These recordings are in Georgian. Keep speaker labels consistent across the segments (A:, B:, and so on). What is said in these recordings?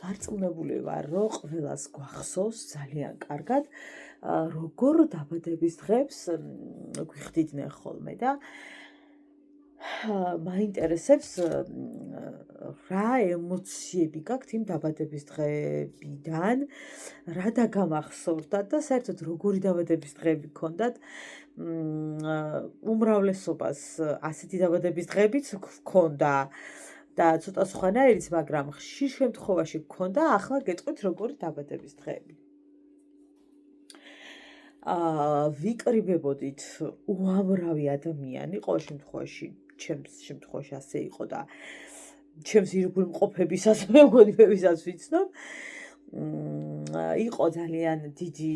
A: დარწმუნებული ვარ, რომ ყველას გვახსოვს ძალიან კარგად, როგორ დაბადების დღებს გვიხდიდნენ ხოლმე და მაინტერესებს რა ემოციები გაქვთ იმ დაბადების დღეებიდან, რა დაგამახსოვრდათ და საერთოდ როგორი დაბადების დღეები გქონდათ. უმრავლესობას ასეთი დაბადების დღეებიც გქონდა და ცოტა სხვანაირიც, მაგრამ ხშირ შემთხვევაში გქონდა, ახლა გეტყვით როგორი დაბადების დღეები. ვიკრიბებოდით უამრავი ადამიანი, ყოველ შემთხვევაში ჩემს შემთხვევაში ასე იყო და ჩემს ირგვლივ მყოფებისაც მე მგონი ვეცდებ ვიცნობ. იყო ძალიან დიდი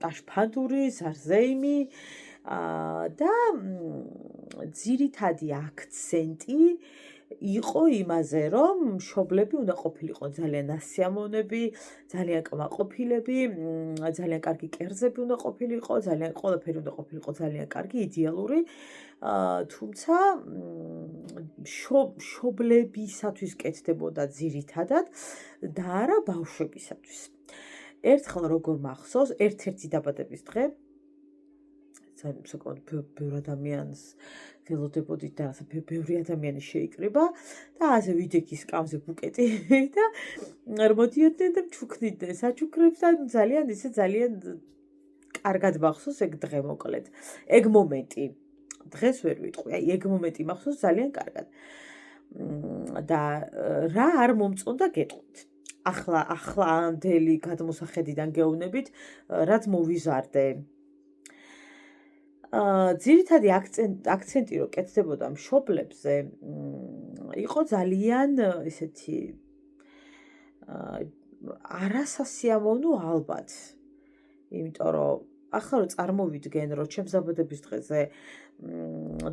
A: ტაშფანდური, ზარზეიმი და ძირითადი აქცენტი იყო იმაზე, რომ მშობლები უნდა ყოფილიყო ძალიან ასიამოვნები, ძალიან კმაყოფილები, ძალიან კარგი კერძები უნდა ყოფილიყო, ძალიან ყველაფერი უნდა ყოფილიყო ძალიან კარგი, იდეალური. თუმცა მშობლებისათვის კეთდებოდა ძირითადად და არა ბავშვებისათვის. ერთხელ როგორ მახსოვს, ერთ-ერთი დაბადების დღე საკმაოდ ბევრ ადამიანს ველოდებოდით და ბევრი ადამიანი შეიკრიბა და ასე ვიდექი სკამზე ბუკეტი და მოდიოდნენ და ჩუქნიდნენ საჩუქრებს და ძალიან კარგად მახსოვს ეგ დღე მოკლედ. ეგ მომენტი. დღეს ვერ ვიტყვი, აი ეგ მომენტი მახსოვს ძალიან კარგად. და რა არ მომწონდა გეტყვით. ახლა ამდელი გადმოსახედიდან გეუბნებით, რაც მოვიზარდე. ძირითადი აქცენტი რო კეთდებოდა მშობლებზე, იყო ძალიან ესეთი არასასიამოვნო ალბათ. იმიტომ რომ ახლა რო წარმოვიდგენ, რომ ჩემს დაბადების დღეზე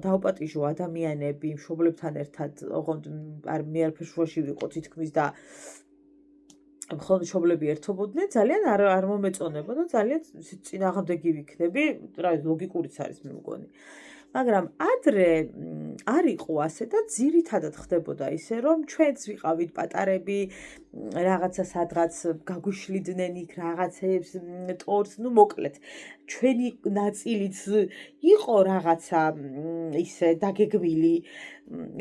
A: დაუპატიჟო ადამიანები მშობლებთან ერთად, ოღონდ მე არაფერ შუაში ვიყო თითქმის და მხოლოდ მშობლები ერთობოდნენ, ძალიან არ მომეწონებოდა, ძალიან წინააღმდეგი ვიქნები, რა ლოგიკურიც არის მე მგონი. მაგრამ ადრე არ იყო ასე და ძირითადად ხდებოდა ისე, რომ ჩვენც ვიყავით პატარები, რაღაცა სადღაც გაგვიშლიდნენ იქ რაღაცებს, ტორტს, მოკლედ. ჩვენი ნაწილიც იყო რაღაცა ისე დაგეგმილი,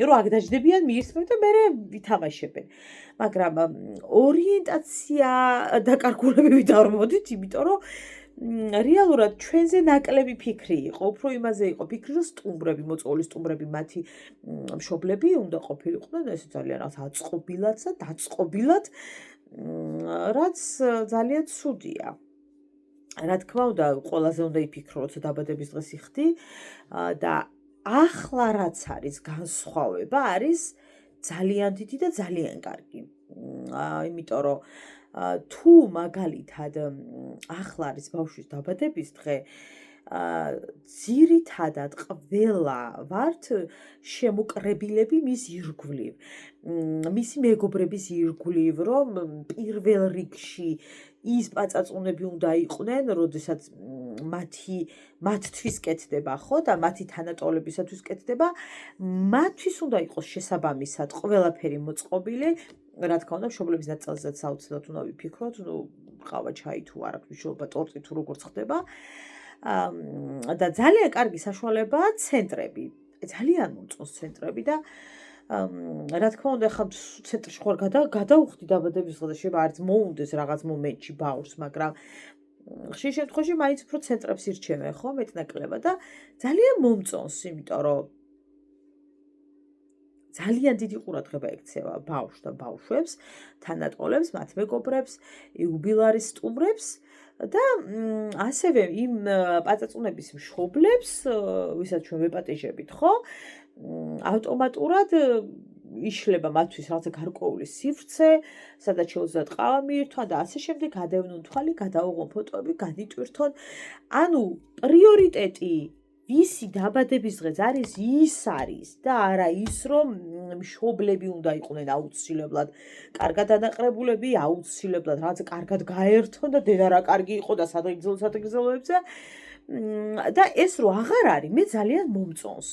A: რომ აქ დაждდებიან, მიირთმევენ და მერე ვითამაშებენ. მაგრამ ორიენტაცია დაკარგულებებით არ მოდით, იმიტომ რომ რეალურად ჩვენზე ნაკლები ფიქრი იყო, უფრო იმაზე იყო ფიქრი, რომ სტუმრები, მოწვეული სტუმრები, მათი მშობლები უნდა ყოფილიყვნენ ესე ძალიან აწყობილად და დაწყობილად, რაც ძალიან ცუდია. რა თქმა უნდა, ყველაზე უნდა იფიქრო, როცა დაბადების დღეს იხდი და ახლა რაც არის განსხვავება, არის ძალიან დიდი და ძალიან კარგი. იმიტომ რომ თუ მაგალითად ახლა არის ბავშვის დაბადების დღე, ძირითადად ყველა ვართ შემოკრებილები მის ირგვლივ, მისი მეგობრების ირგვლივ, რომ პირველ რიგში ის პაწაწუნები უნდა იყვნენ, როდესაც მათთვის კეთდება, ხო და მათი თანატოლებისათვის კეთდება, მათთვის უნდა იყოს შესაბამისად ყველაფერი მოწყობილი. რა თქმა უნდა, მშობლების ნაწილზეც აუცილებლად უნდა ვიფიქროთ, ყავა, ჩაი თუ არ აქვს მნიშვნელობა, ტორტი თუ როგორც ხდება. და ძალიან კარგი საშუალებაა ცენტრები. ძალიან მომწონს ცენტრები და რა თქმა უნდა, ახლა ცენტრში ხوار გადაუხდი დაბადების დღე და შეიძლება არც მოუნდეს რაღაც მომენტში ბავშვს, მაგრამ ხშირ შემთხვევაში მაინც უფრო ცენტრებს ირჩევენ, ხო, მეტნაკლებად და ძალიან მომწონს, იმიტომ რომ ძალიან დიდი ყურადღება ექცევა ბავშვს და ბავშვებს, თანატოლებს, მათ მეგობრებს, იუბილარის სტუმრებს და ასევე იმ პაწაწუნების მშობლებს, ვისაც ჩვენ ვეპატიჟებით, ხო? ავტომატურად იშლება მათთვის რაღაცა გარკვეული სივრცე, სადაც შეუძლიათ ყავა მიირთვან და ასე შემდეგ, გადაევნონ თვალი, გადაუღონ ფოტოები, განიტვირთონ. ანუ პრიორიტეტი ვისი დაბადების დღეც არის ის არის და არა ის, რომ მშობლები უნდა იყვნენ აუცილებლად კარგად დანაყრებულები, აუცილებლად რაღაცა კარგად გაერთონ და დედა რა კარგი იყო და სადღეგრძელოებზე და ეს რო აღარ არის, მე ძალიან მომწონს.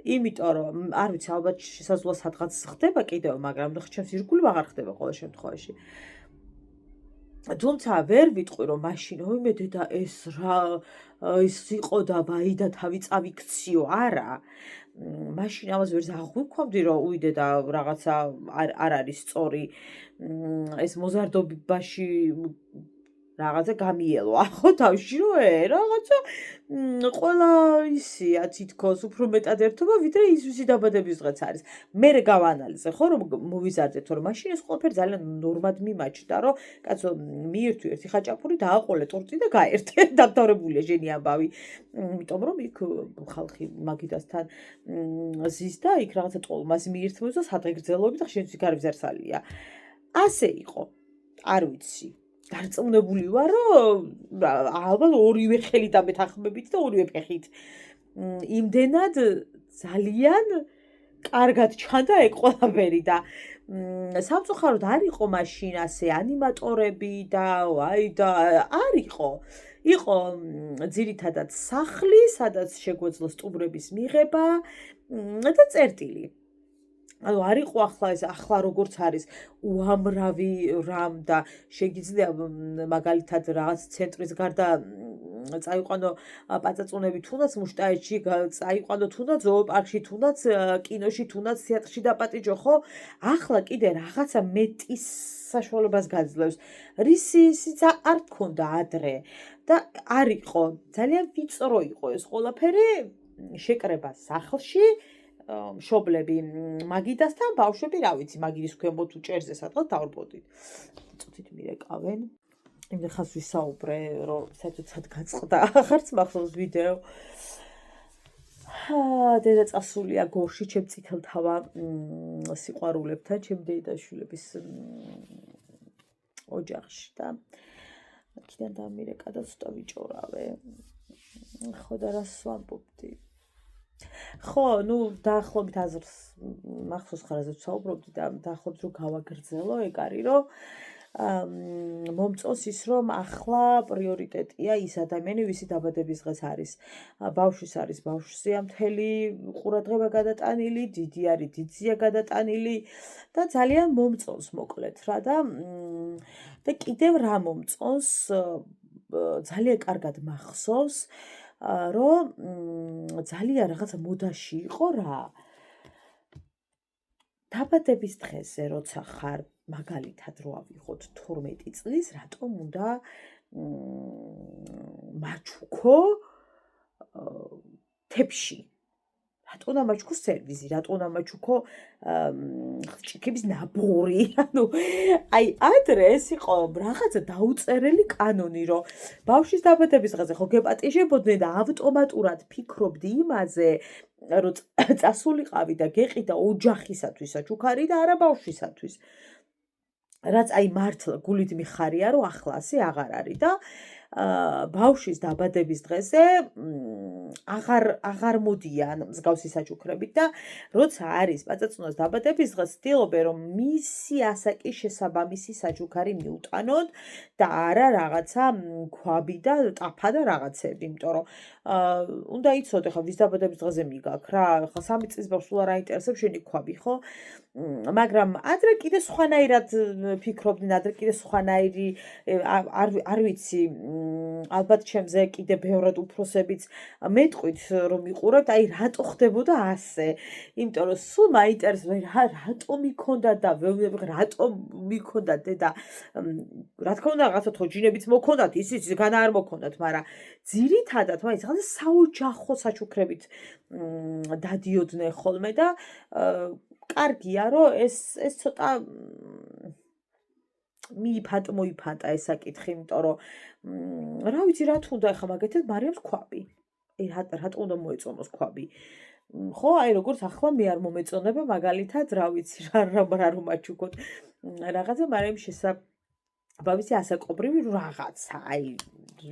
A: იმიტომ რომ არ ვიცი, ალბათ შესაძლოა სადღაც ხდება კიდევ, მაგრამ ჩემს ირგვლივ აღარ ხდება ყოველ შემთხვევაში. თუმცა ვერ ვიტყვი რომ მაშინ ოიმე დედა ეს რა ის იყო და ვაი და თავი წავიქციო არა მაშინ ამას ვერც აღვიქვამდი რომ უი დედა რაღაცა არ არის სწორი ეს მოზარდობაში რაღაცა გამიელვა ხო თავში რომ რაღაცა ყველა ისია თითქოს უფრო მეტად ერთობა ვიდრე ისვისი დაბადების დღეც არის მე გავაანალიზე ხო რომ მოვიზარდეთ რომ მაშინ ეს ყველაფერი ძალიან ნორმად მიმაჩნდა რომ კაცო მიირთვი ერთი ხაჭაპური დააყოლე ტორტი და გაერთე დამთავრებულია შენი ამბავი იმიტომ რომ იქ ხალხი მაგიდასთან ზის და იქ რაღაცა ტოლმას მიირთმევს და სადღეგრძელობით და შენთვის გარბზარსალია ასე იყო არ ვიცი დარწმუნებული ვარ რომ ალბათ ორივე ხელით ამეთანხმებით და ორივე ფეხით იმდენად ძალიან კარგად ჩანდა ეგ ყველაფერი და სამწუხაროდ არ იყო მაშინ ასე ანიმატორები და აი და არ იყო იყო ძირითადად სახლი სადაც შეგვეძლო სტუმრების მიღება და წერტილი ანუ არ იყო ახლა როგორც არის უამრავი რამ და შეგიძლია მაგალითად რაღაც ცენტრის გარდა წაიყვანო პაწაწუნები თუნდაც მუშტაეთში წაიყვანო თუნდაც ზოოპარკში თუნდაც კინოში თუნდაც თეატრში დაპატიჯო ხო ახლა კიდე რაღაცა მეტის საშუალებას გაძლევს რისიც არ გქონდა ადრე და არ იყო ძალიან ვიწრო იყო ეს ყველაფერი შეკრება სახლში მშობლები მაგიდასთან ბავშვები რა ვიცი მაგიდის ქვემოთ უჭერზე სადღაც დავრბოდით წუთით მირეკავენ იმდენ ხას ვისაუბრე რომ საერთოდ გაწყდა ახარც მახსოვს ვიდეო დედა წასულია გორში ჩემ წითელთავა სიყვარულებთან ჩემ დედაშვილების ოჯახში და აქედან დამირეკა და ცოტა ვიჭორავე ხო და რას ვამბობდი ხო, ну, დაახლოებით აზრს მახსოვს ხარაზე ვსაუბრობდი და დაახლოებით რომ გავაგრძელო, ეგ არის რომ მომწონს ის რომ ახლა პრიორიტეტია ის ადამიანი, ვისი დაბადების დღეს არის. ბავშვის არის ბავშვზეა მთელი ყურადღება გადატანილი, დიდი არის დიდზეა გადატანილი და ძალიან მომწონს მოკლედ რა და კიდევ რა მომწონს ძალიან კარგად მახსოვს რომ ძალიან რაღაცა მოდაში იყო რა დაბადების დღეზე როცა ხარ მაგალითად რო ავიღოთ 12 წლის რატომ უნდა მაჩუქო თებში რატომ უნდა მაჩუქო სერვიზი რატომ უნდა მაჩუქო ჭიქების ნაბორი ანუ აი ადრე ეს იყო რაღაცა დაუწერელი კანონი რომ ბავშვის დაბადების დღეზე ხო გეპატიჟებოდნენ და ავტომატურად ფიქრობდი იმაზე რომ წასულიყავი და გეყიდა ოჯახისათვის საჩუქარი და არა ბავშვისათვის რაც აი მართლა გულით მიხარია რომ ახლა ასე აღარ არის და ბავშვის დაბადების დღეზე აღარ მოდიან მსგავსი საჩუქრებით და როცა არის პაწაწუნას დაბადების დღე ცდილობენ რომ მისი ასაკის შესაბამისი საჩუქარი მიუტანონ და არა რაღაცა ქვაბი და ტაფა და რაღაცები იმიტომ რომ უნდა იცოდე ხა ვის დაბადების დღეზე მიგაქ რა ხა 3 წლის ბავშვს არ აინტერესებს შენი ქვაბი ხო მაგრამ ადრე კიდე სხვანაირად ფიქრობდნენ ადრე კიდე სხვანაირი არ ვიცი ალბათ ჩემზე კიდე ბევრად უფროსებიც მეტყვით რომ იყურებთ აი რატო ხდებოდა ასე იმიტომ რომ სულ მაინტერესებს რატო მიქონდა და რატო მიქონდა დედა რა თქმა უნდა რაღაცა თოჯინებიც მოქონდათ ისიც განა არ მოქონდათ მაგრამ ძირითადად მაინც რაღაცა საოჯახო საჩუქრებით დადიოდნენ ხოლმე და კარგია რომ ეს ცოტა მოიფანტა ეს საკითხი, იმიტომ რომ რა ვიცი რა თქმა უნდა ახლა მაგეთად მარიამს ქვაბი. აი რატომ უნდა მოეწონოს ქვაბი? ხო, აი როგორც ახლა მე არ მომეწონება მაგალითად რა ვიცი რა რომ აჩუქოთ რაღაცა მარიამ შესაბამისი ასაკობრივი რაღაცა აი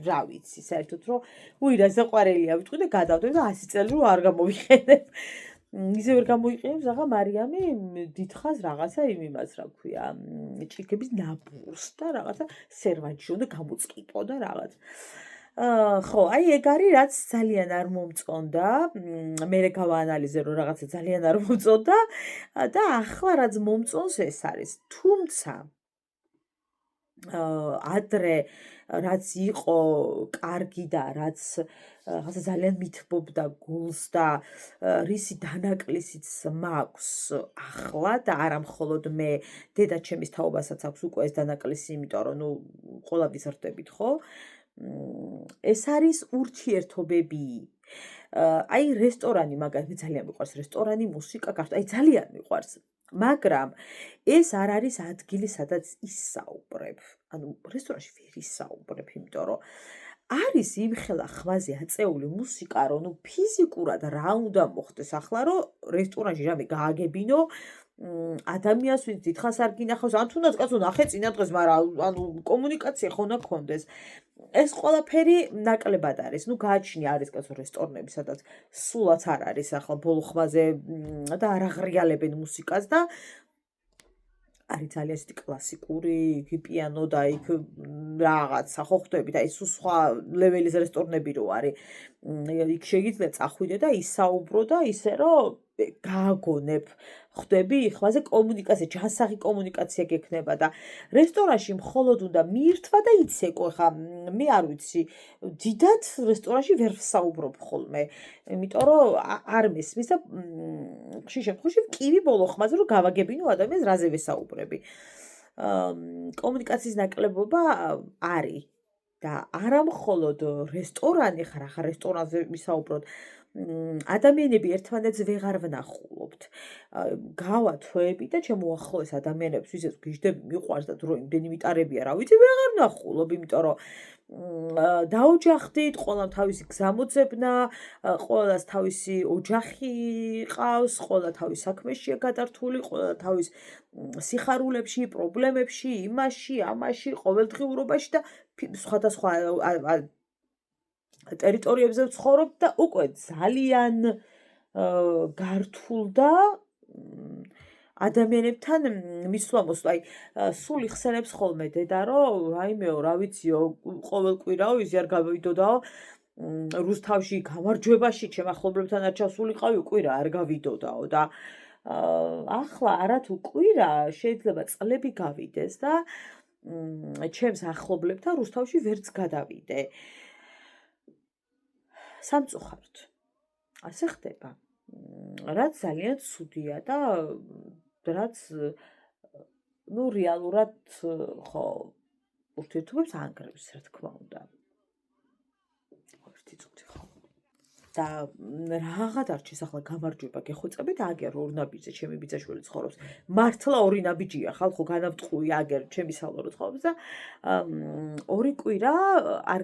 A: რა ვიცი საერთოდ რომ უი რა საყვარელია ვიტყვი და გადავდე და 100 წელი რომ არ გამოვიყენებ. ისე ვერ გამოიყენებს ახლა მარიამი დიდხანს რაღაცა იმას რა ქვია ჭიქების ნაბურს და რაღაცა სერვანტში უნდა გამოწყიტო და რაღაც ხო აი ეგ არის რაც ძალიან არ მომწონდა მე გავაანალიზე რომ რაღაცა ძალიან არ მომწონდა და ახლა რაც მომწონს ეს არის თუმცა ადრე რაც იყო კარგი და რაც რაღაცა ძალიან მithბობდა გულს და რისი დანაკლისიც მაქვს ახლა და არა მხოლოდ მე, დედაჩემის თაობასაც აქვს უკვე ეს დანაკლისი, იმიტომ რომ ნუ ყველა ვიზრდებით, ხო? ეს არის ურთიერთობები. აი რესტორანი მაგალითად მე ძალიან მიყვარს რესტორანი, მუსიკა, აი ძალიან მიყვარს. მაგრამ ეს არ არის ადგილი, სადაც ისაუბრებ. ანუ რესტორანში ვერ ისაუბრებ, იმიტომ რომ არის იმხელა ხმაზე აწეული მუსიკა, რომ ნუ ფიზიკურად რა უნდა მოხდეს ახლა, რომ რესტორანში რამე გააგებინო, ადამიანს ვინც დიდხანს არ გინახავს, ან თუნდაც კაცო ნახე წინა დღეს, მაგრამ ანუ კომუნიკაცია ხო უნდა გქონდეს. ეს ყველაფერი ნაკლებად არის. ნუ გააჩნია არის კაცო რესტორნები, სადაც სულაც არ არის ახლა ბოლო ხმაზე და არ აღრიალებენ მუსიკას და არის ძალიან ისეთი კლასიკური, იქ პიანო და იქ რაღაცა ხო ხვდებით, აი სულ სხვა ლეველის რესტორნები რო არის. იქ შეგიძლია წახვიდე და ისაუბრო და ისე რომ გააგონებ. ხვდები ხმაზე კომუნიკაცია, ჯანსაღი კომუნიკაცია გექნება და რესტორანში მხოლოდ უნდა მიირთვა და იცეკო. ხა მე არ ვიცი, დიდად რესტორანში ვერ ვსაუბრობ ხოლმე, იმიტომ რომ არ მესმის და ხშირ შემთხვევაში ვკივი ბოლო ხმაზე რომ გავაგებინო ადამიანს რაზე ვესაუბრები. კომუნიკაციის ნაკლებობა არის და არა მხოლოდ რესტორანი, ხარ რესტორანზე ვისაუბროთ, ადამიანები ერთმანეთს ვეღარ ვნახულობთ. გავა თვეები და ჩემ უახლოეს ადამიანებს, ვისაც გიждები, მიყვარს და დრო იმდენი მიტარებია, რა ვიცი, ვეღარ ვნახულობ, იმიტომ რომ დაოჯახდით, ყველამ თავისი გზა მოძებნა, ყველას თავისი ოჯახი ყავს, ყველა თავის საქმეშია გადართული, ყველა თავის სიხარულებში, პრობლემებში, იმაში, ამაში, ყოველდღიურობაში და სხვადასხვა ტერიტორიებზე ვცხოვრობ და უკვე ძალიან გართულ და ადამიანებთან მისვლა-მოსვლა, აი სულ იხსენებს ხოლმე დედა, რომ რაიმეო, რა ვიციო, ყოველკვირაო იზი არ გავიდოდაო რუსთავში გამარჯვებაში, ჩემ ახლობლებთან არ ჩასულიყავი, კვირა არ გავიდოდაო და ახლა არათუ კვირა შეიძლება წლები გავიდეს და ჩემს ახლობლებთან რუსთავში ვერც გადავიდე. სამწუხაროდ. ასე ხდება. რაც ძალიან ცუდია და რაც ნუ რეალურად ხო ურთიერთობებს ანგრევს, რა თქმა უნდა. ერთი წუთი ხო. და რაღაც არჩეს ახლა გამარჯვება გეხვეწებით, აგერ ორ ნაბიჯზე ჩემი ბიძაშვილი ცხოვრობს. მართლა ორი ნაბიჯია, ხალხო განავტყუი აგერ ჩემი სალორო ცხოვრობს და ორი კვირა არ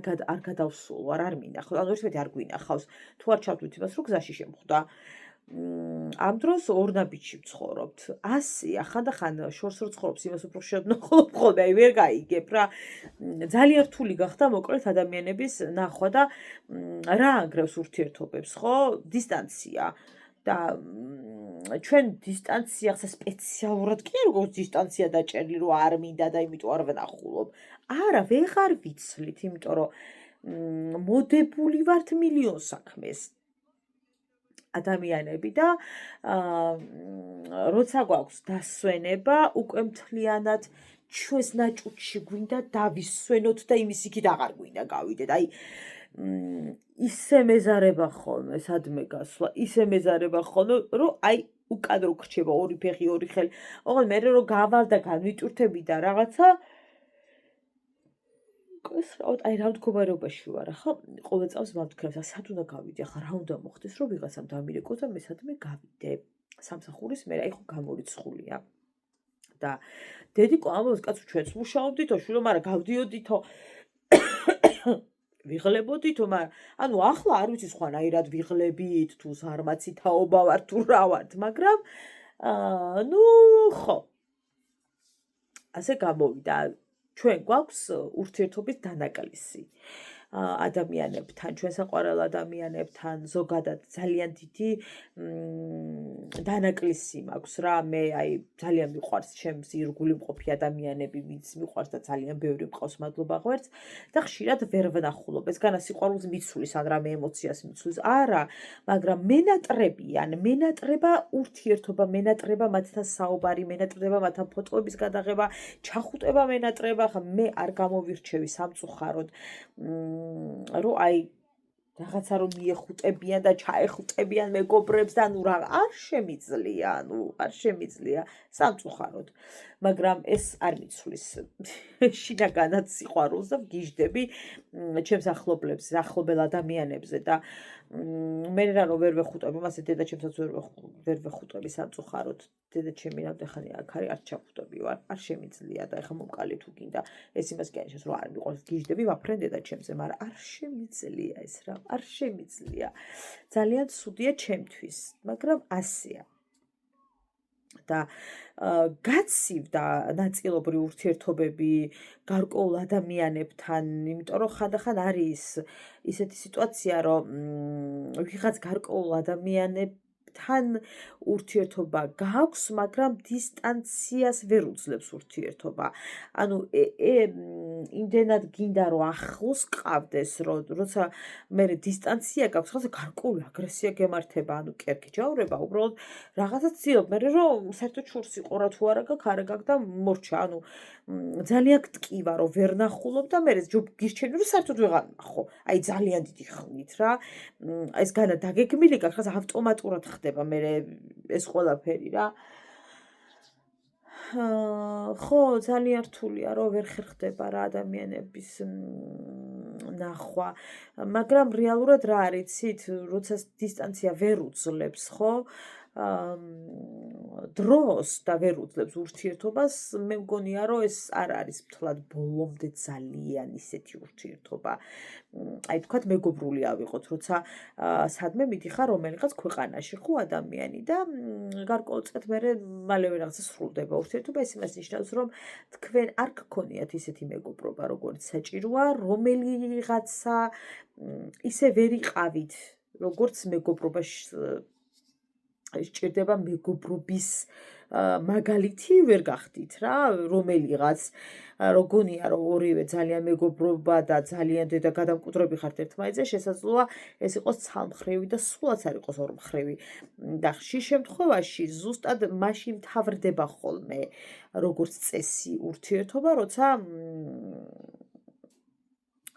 A: გადავსულ, არ მინახავს. ანუ ერთმანეთი არ გვინახავს. თუ არ ჩავთვლით იმას, რომ გზაში შემხვდა. ამ დროს ორ ნაბიჯში ვცხოვრობთ. 100 ახანდახან შორს რო ცხოვრობს, იმას უფრო შევნახულობ ხოლმე, აი ვერ გაიგებ რა. ძალიან რთული გახდა მოკლედ ადამიანების ნახვა და რა ანგრევს ურთიერთობებს, ხო? დისტანცია. და ჩვენ დისტანცია ხსა სპეციალურად კი არ როგორც დისტანცია დაჭერილი რომ არ მინდა და იმიტომ არ ვნახულობ. არა, ვეღარ ვიცლით, იმიტომ რომ მოდებული ვართ მილიონ საქმეს. ადამიანები და როცა გვაქვს დასვენება, უკვე მთლიანად ჩვენს ნაჭუჭში გვინდა დავისვენოთ და იმის იქით აღარ გვინდა გავიდეთ. აი ისე მეზარება ხოლმე სადმე გასვლა, ისე მეზარება ხოლმე, რომ აი უკადრო გრჩება ორი ფეხი, ორი ხელი. ოღონდ მე რომ გავალ და განვიტვირთები და რაღაცა აი რა მდგომარეობაში ვარ ახლა ყოველ წელს მავთქრებს სად უნდა გავიდე ახლა რა უნდა მოხდეს რომ ვიღაცამ დამირეკოს და მე სადმე გავიდე სამსახურის მე აი ხო გამორიცხულია და დედიკო ამბობს კაცო ჩვენც მუშაობდითო შვილო მაგრამ გავდიოდითო ვიღლებოდითო მაგრამ ანუ ახლა არ ვიცი სხვანაირად ვიღლებით თუ ზარმაცი თაობა ვარ თუ რა ვართ მაგრამ ნუ ხო ასე გამოვიდა ჩვენ გვაქვს ურთიერთობის დანაკლისი. ადამიანებთან, ჩვენ საყვარელ ადამიანებთან ზოგადად ძალიან დიდი დანაკლისი მაქვს რა. მე აი ძალიან მიყვარს ჩემს ირგული მყოფი ადამიანები, ვინც მიყვარს და ძალიან ბევრი მყავს, მადლობა ღმერთს და ხშირად ვერ ვნახულობ. ეს განა სიყვარულს მიცulis ან რამე ემოციას მიცulis. არა, მაგრამ მენატრება ურთიერთობა, მენატრება მათთან საუბარი, მენატრება მათთან ფოტოების გადაღება, ჩახუტება მენატრება. ხა მე არ გამოვირჩევი სამწუხაროდ, რომ აი რაღაცა რომ მიეხუტებიან და ჩაეხუტებიან მეგობრებს და არ შემიძლია სამწუხაროდ, მაგრამ ეს არ მიცulis შინაგანად სიყვარულს და ვგიჟდები ჩემს ახლობელ ადამიანებზე და მე რა რომ ვერ ვეხუტები მასე დედაჩემსაც ვერ ვეხუტები სამწუხაროდ. დედაჩემი რამდენხანი აქ არის, არ ჩახუტები ვარ, არ შემიძლია და ეხა მომკალი თუ გინდა ეს იმას კი ანიშნავს რომ არ მიყვარს გიჟდები ვაფრენ დედაჩემზე, მაგრამ არ შემიძლია ეს რა, არ შემიძლია. ძალიან ცუდია ჩემთვის, მაგრამ ასეა. და გაცივდა ნაწილობრივ ურთიერთობები გარკვეულ ადამიანებთან, იმიტომ რომ ხანდახან არის ისეთი სიტუაცია, რომ ვიღაც გარკვეულ ადამიანებთან ურთიერთობა გაქვს, მაგრამ დისტანციას ვერ უძლებს ურთიერთობა. ანუ იმდენად გინდა რომ ახლოს ყავდეს, როცა მე დისტანცია გაქვს, ხალხი გარკვეული აგრესია გემართება, ანუ კერკიჯაურება, უბრალოდ რაღაცა ცდილობ, მე რომ საერთოდ შურს იყო რა თუ არა გაქვს და მორჩა, ანუ ძალიან გტკივა რომ ვერ ნახულობ და მე გირჩენი რომ საერთოდ ვეღარ ნახო. აი ძალიან დიდი ხნით რა. ეს განა დაგეგმილი გაქვს, ხას ავტომატურად ხდება მე ეს ყველაფერი რა. ხო, ძალიან რთულია რომ ვერ ხერხდება რა ადამიანების ნახვა, მაგრამ რეალურად რა არის, იცით, როცა დისტანცია ვერ უძლებს, ხო? დროს და ვერ უძლებს ურთიერთობას, მე მგონია რომ ეს არ არის მთლად ბოლომდე ძალიან ისეთი ურთიერთობა. აი თქვათ მეგობრული ავიღოთ, როცა სადმე მიდიხარ რომელიღაც ქვეყანაში ხო ადამიანი და გარკვეულწილად მალევე რაღაცა სრულდება ურთიერთობა. ეს იმას ნიშნავს, რომ თქვენ არ გქონიათ ისეთი მეგობრობა, როგორც საჭიროა, რომელიღაცა ისე ვერ იყავით, როგორც მეგობრობაში სჭირდება მეგობრობის მაგალითი ვერ გახდით რა, რომელიღაც როგორია რომ ორივე ძალიან მეგობრობა და ძალიან დედა გადამკვდრები ხართ ერთმანეთზე, შესაძლოა ეს იყოს ცალმხრივი და სულაც არ იყოს ორმხრივი. და ხშირ შემთხვევაში ზუსტად მაშინ მთავრდება ხოლმე როგორც წესი ურთიერთობა, როცა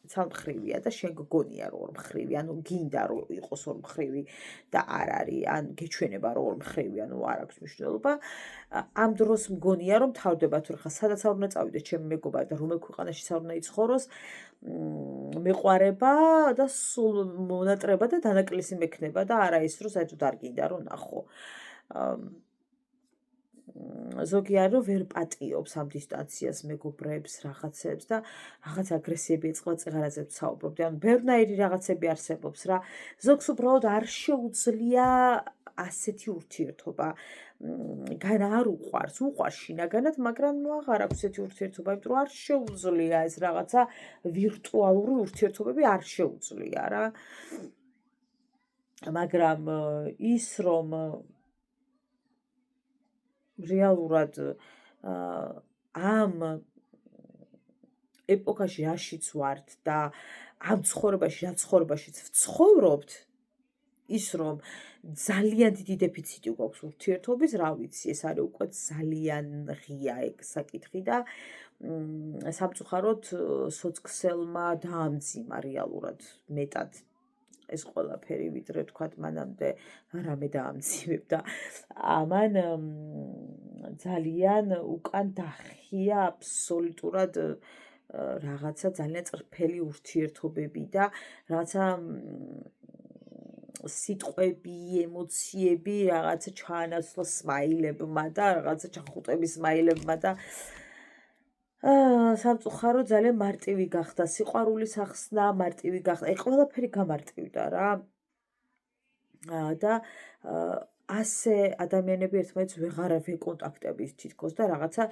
A: ცალმხრივია და შენ გგონია რომ ორმხრივი, ანუ გინდა რომ იყოს ორმხრივი და არ არის, ან გეჩვენება რომ ორმხრივი, ანუ არ აქვს მნიშვნელობა. ამ დროს მგონია რომ თავდება თუ ხა სადაც არ უნდა წავიდეს ჩემი მეგობარი და რომელ ქვეყანაშიც არ უნდა იცხოვროს, მეყვარება და სულ მონატრება და დანაკლისი მექნება და არა ის რომ საერთოდ არ გინდა რომ ნახო. ზოგი არის რომ ვერ პატიობს ამ დისტანციას მეგობრებს, რაღაცებს და რაღაც აგრესიები ეწყება წეღარაზე ვსაუბრობდი. ანუ ბევრნაირი რაღაცები არსებობს რა. ზოგს უბრალოდ არ შეუძლია ასეთი ურთიერთობა. განა არ უყვარს შინაგანად, მაგრამ ნუ აღარ აქვს ესეთი ურთიერთობა, იმიტომ რომ არ შეუძლია ეს რაღაცა ვირტუალური ურთიერთობები არ შეუძლია რა. მაგრამ ის რომ რეალურად ამ ეპოქაში რაშიც ვართ და ამ ცხოვრებაშიც ვცხოვრობთ, ის რომ ძალიან დიდი დეფიციტი გვაქვს ურთიერთობის, რა ვიცი, ეს არის უკვე ძალიან ღია ეგ საკითხი და სამწუხაროდ სოციქსელმა დაამძიმა რეალურად მეტად ეს ყველაფერი, ვიდრე თქვათ მანამდე რამე დაამძიმებდა. ამან ძალიან უკან დახია აბსოლუტურად რაღაცა ძალიან წრფელი ურთიერთობები და რაღაცა სიტყვები, ემოციები, რაღაცა ჩაანაცვლა სმაილებმა და რაღაცა ჩახუტების სმაილებმა და სამწუხარო ძალიან მარტივი გახდა სიყვარულის ახსნა, მარტივი გახდა. აი ყველაფერი გამარტივდა რა. და ასე ადამიანები ერთმანეთს ვეღარ ვეკონტაქტებით თითქოს და რაღაცა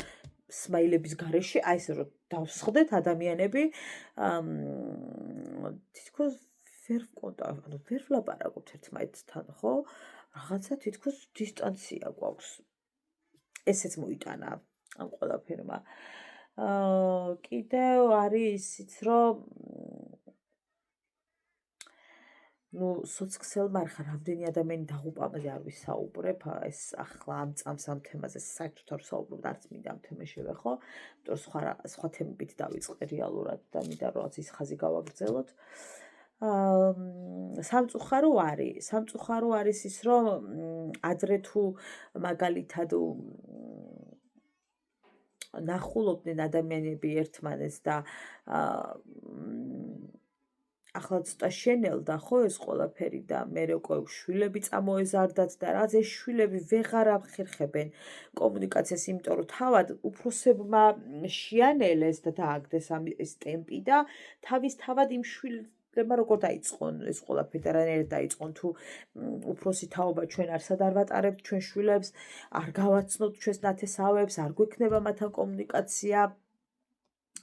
A: სმაილების გარეშე, აი ესე რომ დავსხდეთ ადამიანები თითქოს ვერ ვკონტა, ანუ ვერ ვლაპარაკობთ ერთმანეთთან, ხო? რაღაცა თითქოს დისტანცია გვაქვს. ესეც მოიტანა ამ ყველაფერმა. კიდევ არის ისიც, რომ სოციქსელმა არ ხარ რამდენი ადამიანი დაღუპამაზე არ ვისაუბრებ, ეს ახლა ამ წამს ამ თემაზე საერთოდ არ ვსაუბრობ, არც მინდა ამ თემაში შევეხო, იმიტომ რომ სხვა თემებით დავიწყე რეალურად და მინდა რომ ის ხაზი გავაგრძელოთ. სამწუხარო არის ის, რომ ადრე თუ მაგალითად ნახულობდნენ ადამიანები ერთმანეთს და ახლა ცოტა შენელდა ხო ეს ყველაფერი და მე უკვე შვილები წამოეზარდათ და რაღაც ეს შვილები ვეღარ ამხერხებენ კომუნიკაციას, იმიტომ რომ თავად უფროსებმა შეანელეს და დააგდეს ეს ტემპი და თავისთავად იმ შვილებმა როგორ დაიწყონ ეს ყველაფერი და რანაირად დაიწყონ თუ უფროსი თაობა ჩვენ არსად არ ვატარებთ ჩვენ შვილებს, არ გავაცნობთ ჩვენს ნათესავებს, არ გვექნება მათთან კომუნიკაცია.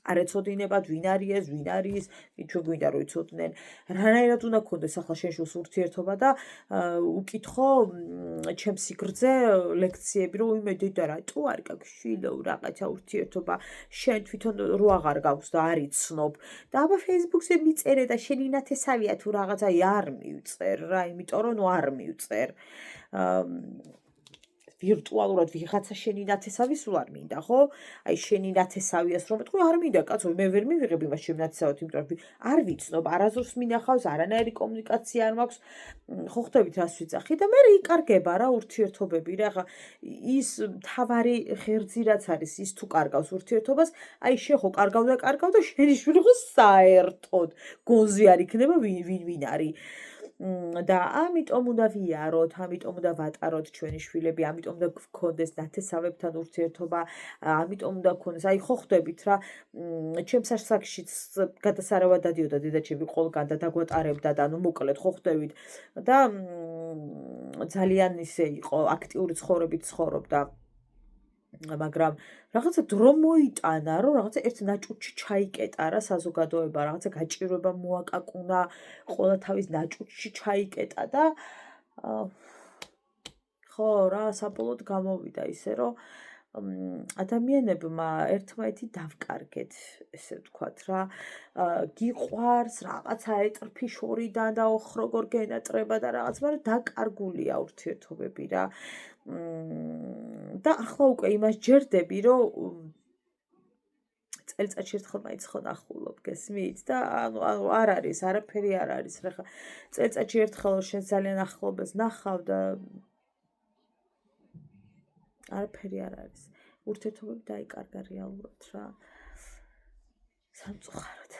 A: არ ეცოდინებათ ვინ არის, ჩვენ გვინდა რომ იცოდნენ, რანაირად უნდა გქონდეს ახლა შენ შვილს ურთიერთობა და უკითხო ჩემს სიგრძე ლექციები, რომ იმე დედა რატო არ გაქვს შვილო რაღაცა ურთიერთობა, შენ თვითონ რო აღარ გაქვს და არ იცნობ და აბა Facebook-ზე მიწერე და შენი ნათესავია თუ რაღაცა არ მივწერ რა, იმიტომ რომ არ მივწერ. ვირტუალურად ვიღაცა შენი ნათესავი სულ არ მინდა, ხო? აი შენი ნათესავიას რომ ეთქვი, არ მინდა კაცო, მე ვერ მივიღებ იმას ჩემ ნათესავად, იმიტომ რომ არ ვიცნობ, არასდროს მინახავს, არანაირი კომუნიკაცია არ მაქვს. ხო ხვდებით რას ვიძახი და მე იკარგება რა ურთიერთობები რა, ის მთავარი ღერძი რაც არის, ის თუ კარგავს ურთიერთობას, აი შენ ხო კარგავ და შენი შვილი ხო საერთოდ გონზე არ იქნება ვინ არის. და ამიტომ უნდა ვიაროთ, ამიტომ უნდა ვატაროთ ჩვენი შვილები, ამიტომ უნდა გქონდეს ნათესავებთან ურთიერთობა, ამიტომ უნდა გქონდეს, აი ხო ხვდებით რა, ჩემს ასაკშიც გადასარავად დადიოდა დედაჩემი ყველგან და დაგვატარებდა და ანუ მოკლედ ხო ხვდებით და ძალიან ისე იყო აქტიური ცხოვრებით ცხოვრობდა. მაგრამ რაღაცა დრო მოიტანა, რომ რაღაცა ერთ ნაჭუჭში ჩაიკეტარა საზოგადოება, რაღაცა გაჭირვება მოაკაკუნა, ყველა თავის ნაჭუჭში ჩაიკეტა და ხო რა, საბოლოოდ გამოვიდა ისე, რომ ადამიანებმა ერთმანეთი დავკარგეთ, ესე ვთქვათ რა, გიყვარს რაღაცა ეტრფი შორიდან და ოხ როგორ გენატრება და რაღაც, მაგრამ დაკარგულია ურთიერთობები რა. და ახლა უკვე იმას ჯერდები, რომ წელიწადში ერთხელ მაინც ხო ნახულობ, გესმით? და ანუ არ არის, არაფერი არ არის. ხა წელიწადში ერთხელ შენ ძალიან ახლობელს ნახავ და არაფერი არ არის. ურთიერთობები დაიკარგა რეალურად რა. სამწუხაროდ.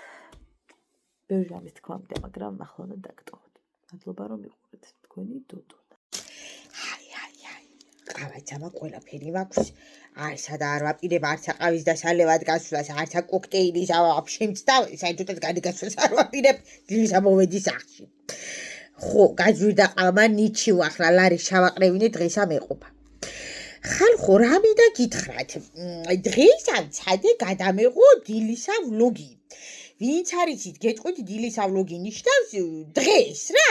A: ბევრი რამის თქვა მინდა, მაგრამ ახლა უნდა დაგტოვოთ. მადლობა რომ მიყურეთ. თქვენი დოდო.
B: ყავაჩამა ყველაფერი მაქვს. არცა და არ ვაპირებ, არცა ყავის დასალევად გასვლას, არცა კოქტეილის შემცდა, საერთოდაც გადაგასვლას არ ვაპირებ, დილის ამოვედი სახლში. ხო, გაძვირდა ყავა, ნიჩი ვახლა, ლარი შავაყრევინე დღესა მეყოფა. ხალხო, რა მინდა გითხრათ? დღეისა მცადე გადამეღო დილისა ვლოგი. ვინც არიცით, გეტყვით დილისა ვლოგი ნიშნავს დღეს რა.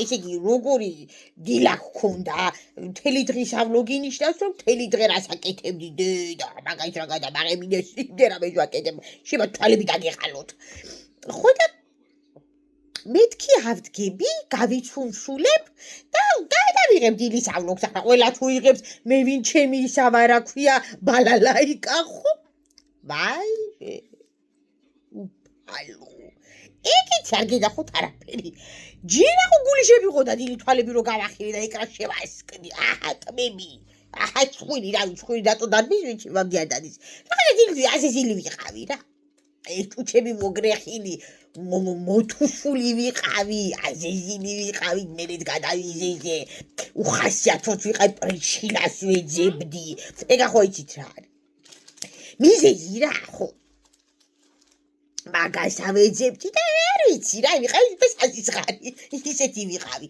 B: ესე იგი, როგორი დილა გქონდა, მთელი დღის ვლოგი ნიშნავს, რომ მთელი დღე რას აკეთებდი და მაგას რა გადამაღებინეს, იმდე რა მეჯვაკეთებ, შემა თვალები დაგეხალოთ. ხო და მეთქი ავდგები, გავიცუნსულებ და გადავიღებ დილის ვლოგს. ახლა ყველა თუ იღებს, მე ვინ ჩემი ისა ვარა ქვია, ბალალაიკა ხო? ვაი ალო. ეგეც არ გიდახოთ არაფერი. ჯერა ხო გული შემიღოდა დილი თვალები რო გავახილე და ეკრანს შევასკდი. აჰა, ტმები. აჰა, ხვილი დატო დადმის ვინჩი მაგიადადის. რა დილი ასე ზილი ვიყავი რა. ჭუჩები მოგრეხილი, მოთუშული ვიყავი, აზეზილი ვიყავი, მერეთ გადავიზეზე. უხასიათოდ ვიყავი, პრიჩილას ვეძებდი. ეგა ხო იცით რა არის. მიზეზი რა ხო. მაგას ავეძებდი და არ ვიცი რა, ვიყავი სასიცხარი, ისეთი ვიყავი.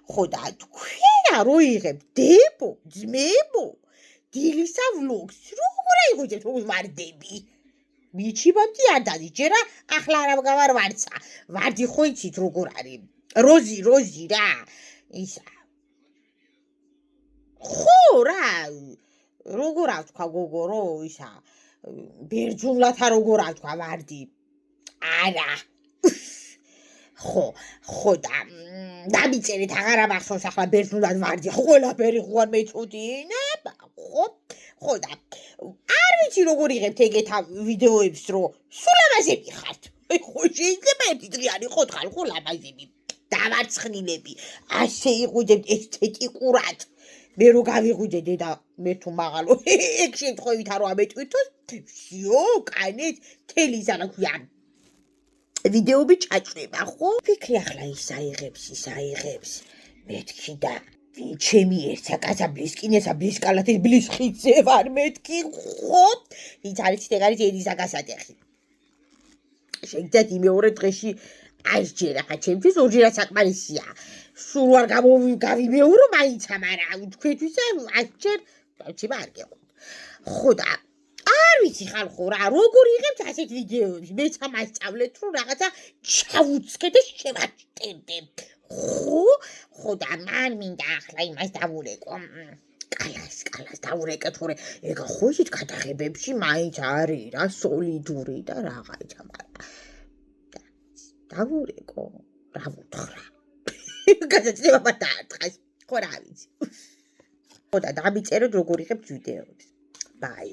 B: ხო და თქვენა რო იღებ დებო, ძმებო, დილისა ვლოგს, როგორ აიღოთ, როგორ ვარდები? მიჩიბობდი არ დადის ჯერა ახლა არა გავარ ვარცა ვარდი ხო იცით როგორ არის როზი რა ისა ხო რა როგორ ავთქვა გოგო რო ისა ბერძნულათა როგორ ავთქვა ვარდი არა ხო და დამიწერეთ აღარა მახსოვს ახლა ბერძნულად ვარდი ყველაფერი ხო არ მეწოდინა ხო და არ ვიცი როგორ იღებთ ეგეთ ვიდეოებს რო სულ ამაზე მიხართ ხო შეიძლება ერთი დღიანი ხოთხალ ხო ლამაზები დავარცხნილები ასე იყვიდებთ ესთეტიკურად მე რო გავიღვიდე დედა მე თუ მაღალო ეგ შემთხვევით არ ამეტვირთოს всё კანეთ თელი ზანა ქვია ვიდეოები ჭაჭდება ხო ფიქრი ახლა ის აიღებს მეთქი და ჩემი ერთსა კაცა ბლისკინესა ბლისკალათის ბლისხიძე ვარ მეთქი ხო ვინც არის ეგ არის ელიზა გასატეხი შეგდათ იმეორე დღეში ასჯერა ხა ჩემთვის ორჯერა საკმარისია სულ არ გავიმეორო მაინც ამარა თქვენთვის ასჯერ დაიჭება არ გეყოთ ხო და არ ვიცი ხალხო რა როგორ იღებთ ასეთ ვიდეოებს მეც ამასწავლეთ რომ რაღაცა ჩავუცქე და შევაჭერდე ხო და მან მინდა ახლა იმას დავურეკო კალას დავურეკე თორე ეგ ხო ისეთ გადაღებებში მაინც არის რა სოლიდური და რაღაცა მაგრამ დავურეკო რა ვუთხრა გადაცემა დააწყეს ხო რა ვიცი ხო და დამიწეროთ როგორ იღებთ ვიდეოებს ბაი